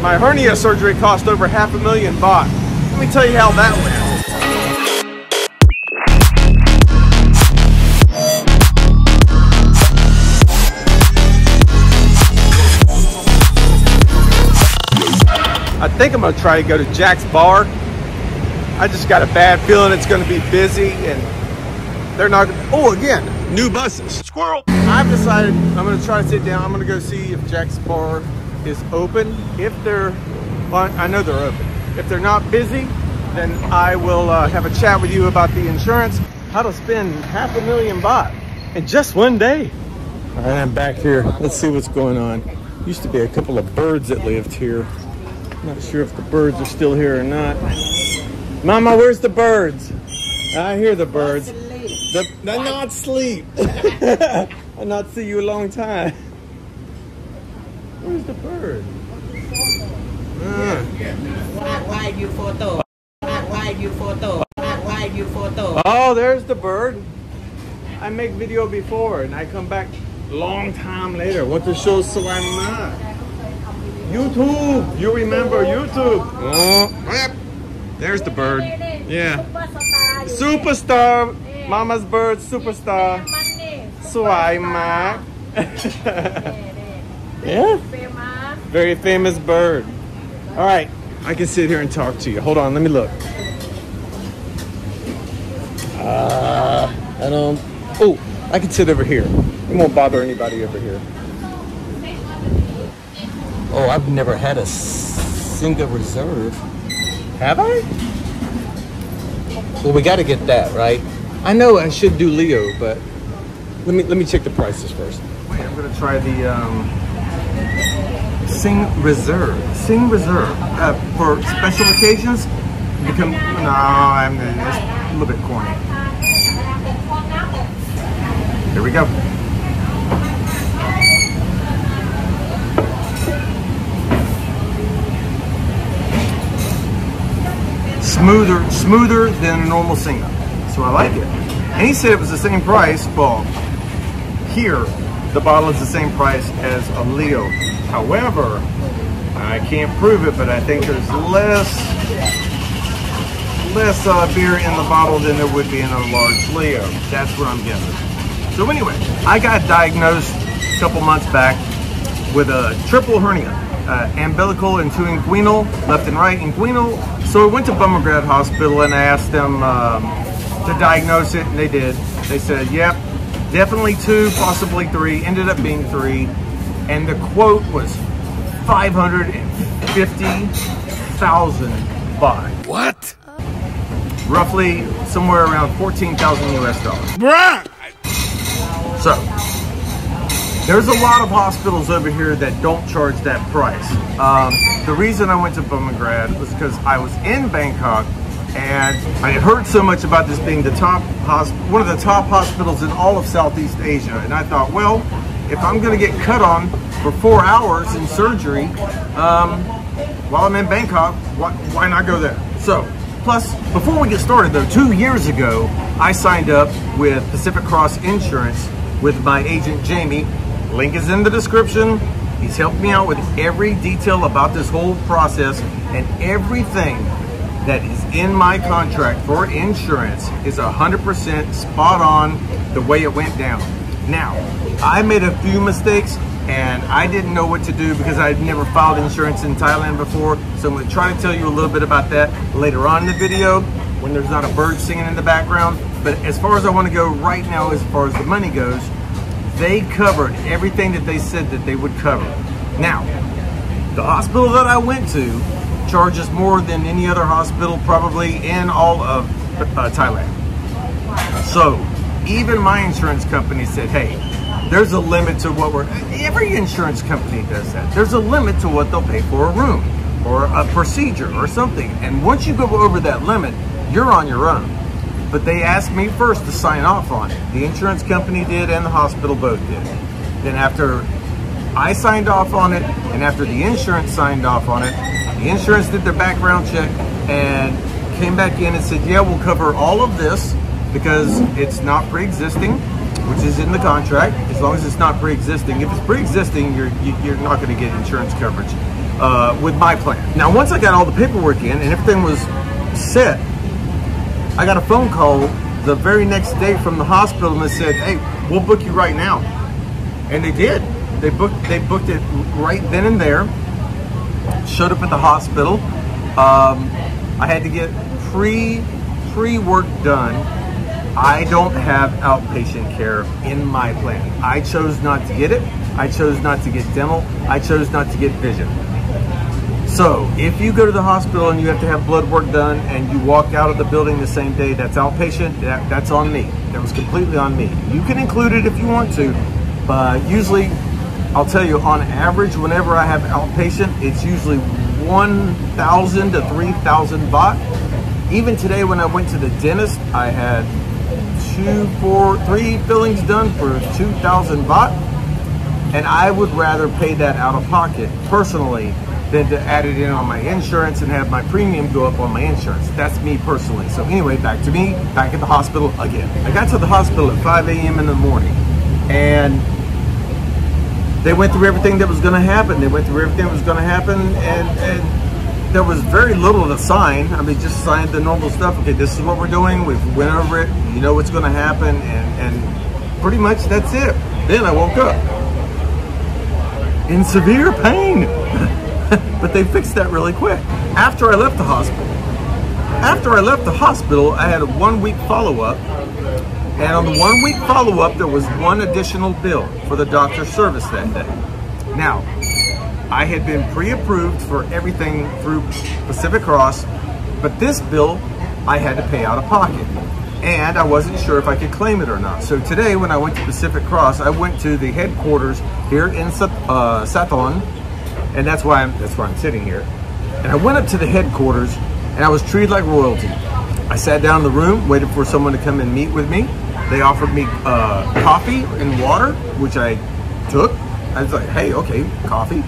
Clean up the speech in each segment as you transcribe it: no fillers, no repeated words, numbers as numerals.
My hernia surgery cost over $500,000 baht. Let me tell you how that went. I think I'm gonna try to go to Jack's Bar. I just got a bad feeling it's gonna be busy and they're not gonna, oh, again, new buses. Squirrel. I've decided I'm gonna try to sit down. I'm gonna go see if Jack's Bar is open. If they're, well, I know they're open. If they're not busy, then I will have a chat with you about the insurance. How to spend $500,000 baht in just one day. All right, I'm back here. Let's see what's going on. Used to be a couple of birds that lived here. Not sure if the birds are still here or not. Mama, where's the birds? I hear the birds. They're not asleep. I've not seen you a long time. Where's the bird? Why you photo? Why you photo? Why you photo? Oh, there's the bird. I make video before and I come back long time later. Want to show Swama? YouTube. You remember YouTube? Oh, there's the bird. Yeah. Superstar. Mama's bird, superstar. Swama. Yeah. Very famous bird. All right. I can sit here and talk to you. Hold on. Let me look. I don't. Oh, I can sit over here. It won't bother anybody over here. Oh, I've never had a single reserve. Have I? Well, we got to get that, right? I know I should do Leo, but let me check the prices first. Wait, I'm gonna try the Sing Reserve. Sing Reserve for special occasions. It's a little bit corny. Here we go. Smoother than a normal single. So I like it. And he said it was the same price. Well, here, the bottle is the same price as a Leo. However, I can't prove it, but I think there's less beer in the bottle than there would be in a large Leo. That's what I'm guessing. So anyway, I got diagnosed a couple months back with a triple hernia. Umbilical and two inguinal, left and right inguinal. So I went to Bummergrad Hospital and I asked them to diagnose it, and they did. They said, yep, definitely 2, possibly 3, ended up being 3. And the quote was 550,000 baht. What? Roughly somewhere around 14,000 US dollars. Bruh! So, there's a lot of hospitals over here that don't charge that price. The reason I went to Bummergrad was because I was in Bangkok and I had heard so much about this being the one of the top hospitals in all of Southeast Asia. And I thought, well, if I'm gonna get cut on for 4 hours in surgery while I'm in Bangkok, why not go there? So, plus, before we get started though, 2 years ago, I signed up with Pacific Cross Insurance with my agent, Jamie. Link is in the description. He's helped me out with every detail about this whole process, and everything that is in my contract for insurance is 100% spot on the way it went down. Now, I made a few mistakes and I didn't know what to do because I'd never filed insurance in Thailand before. So I'm going to try to tell you a little bit about that later on in the video when there's not a bird singing in the background. But as far as I want to go right now, as far as the money goes, they covered everything that they said that they would cover. Now, the hospital that I went to charges more than any other hospital probably in all of Thailand. So even my insurance company said, hey, there's a limit to what every insurance company does that. There's a limit to what they'll pay for a room or a procedure or something. And once you go over that limit, you're on your own. But they asked me first to sign off on it. The insurance company did and the hospital both did. Then after I signed off on it and after the insurance signed off on it, the insurance did their background check and came back in and said, yeah, we'll cover all of this because it's not pre-existing, which is in the contract. As long as it's not pre-existing. If it's pre-existing, you're not going to get insurance coverage. with my plan. Now, once I got all the paperwork in and everything was set, I got a phone call the very next day from the hospital, and they said, "Hey, we'll book you right now." And they did. They booked it right then and there. Showed up at the hospital. I had to get pre-work done. I don't have outpatient care in my plan. I chose not to get it. I chose not to get dental. I chose not to get vision. So if you go to the hospital and you have to have blood work done and you walk out of the building the same day, that's outpatient. That's on me. That was completely on me. You can include it if you want to, but usually, I'll tell you, on average, whenever I have outpatient, it's usually 1,000 to 3,000 baht. Even today when I went to the dentist, I had 3 fillings done for 2,000 baht. And I would rather pay that out of pocket, personally, than to add it in on my insurance and have my premium go up on my insurance. That's me personally. So anyway, back to me, back at the hospital again. I got to the hospital at 5 a.m. in the morning, and they went through everything that was going to happen. And there was very little to sign. I mean, just signed the normal stuff. Okay, this is what we're doing. We've went over it. You know what's going to happen, and pretty much that's it. Then I woke up in severe pain. But they fixed that really quick. After I left the hospital, I had a 1-week follow-up. And on the 1-week follow-up, there was one additional bill for the doctor's service that day. Now, I had been pre-approved for everything through Pacific Cross, but this bill I had to pay out of pocket. And I wasn't sure if I could claim it or not. So today, when I went to Pacific Cross, I went to the headquarters here in Sathon, and that's why I'm sitting here. And I went up to the headquarters, and I was treated like royalty. I sat down in the room, waited for someone to come and meet with me. They offered me coffee and water, which I took. I was like, hey, okay, coffee.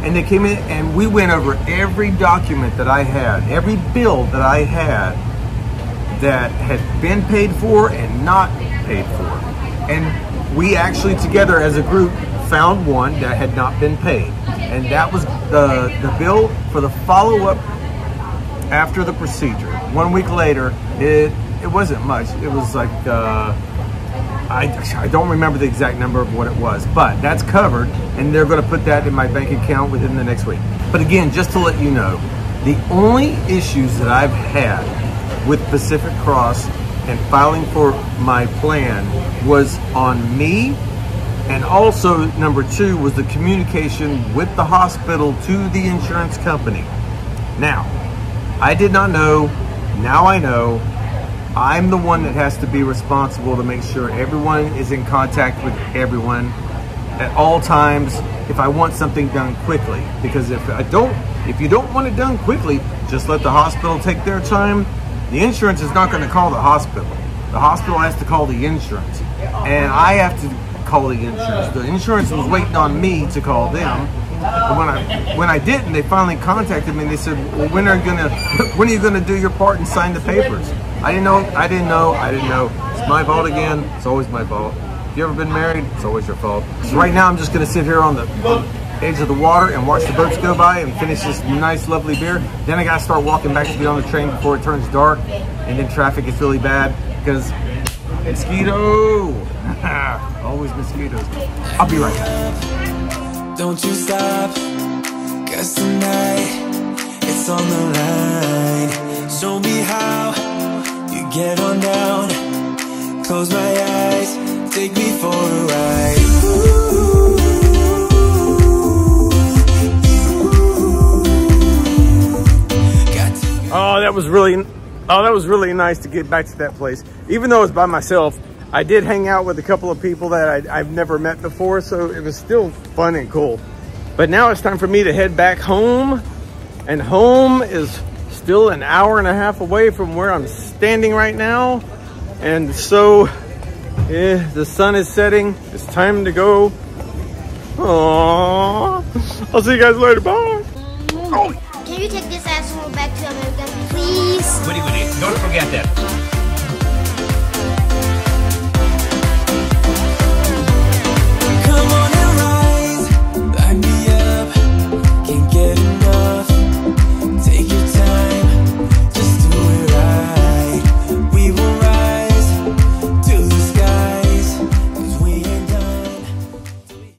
And they came in, and we went over every document that I had, every bill that I had that had been paid for and not paid for. And we actually together as a group found one that had not been paid. And that was the bill for the follow-up after the procedure. 1 week later, it wasn't much. It was like, I don't remember the exact number of what it was, but that's covered, and they're going to put that in my bank account within the next week. But again, just to let you know, the only issues that I've had with Pacific Cross and filing for my plan was on me. And also, number 2 was the communication with the hospital to the insurance company. Now, I did not know. Now I know. I'm the one that has to be responsible to make sure everyone is in contact with everyone at all times if I want something done quickly. Because if you don't want it done quickly, just let the hospital take their time. The insurance is not going to call the hospital. The hospital has to call the insurance. And I have to call the insurance. The insurance was waiting on me to call them. But when I didn't, they finally contacted me and they said, well, when are you gonna do your part and sign the papers? I didn't know. It's my fault again. It's always my fault. If you ever been married, it's always your fault. So right now I'm just gonna sit here on the edge of the water and watch the boats go by and finish this nice lovely beer. Then I gotta start walking back to be on the train before it turns dark, and then traffic is really bad because mosquito. Always mosquitoes. I'll be right back. Don't you stop, 'cause tonight it's on the line. Show me how you get on down. Close my eyes, take me for a ride. Oh, that was really nice to get back to that place. Even though it was by myself, I did hang out with a couple of people that I've never met before, so it was still fun and cool. But now it's time for me to head back home, and home is still an hour and a half away from where I'm standing right now. And so, the sun is setting. It's time to go. Aww. I'll see you guys later. Bye. Can you take this asshole back to America, please? Woody, don't forget that.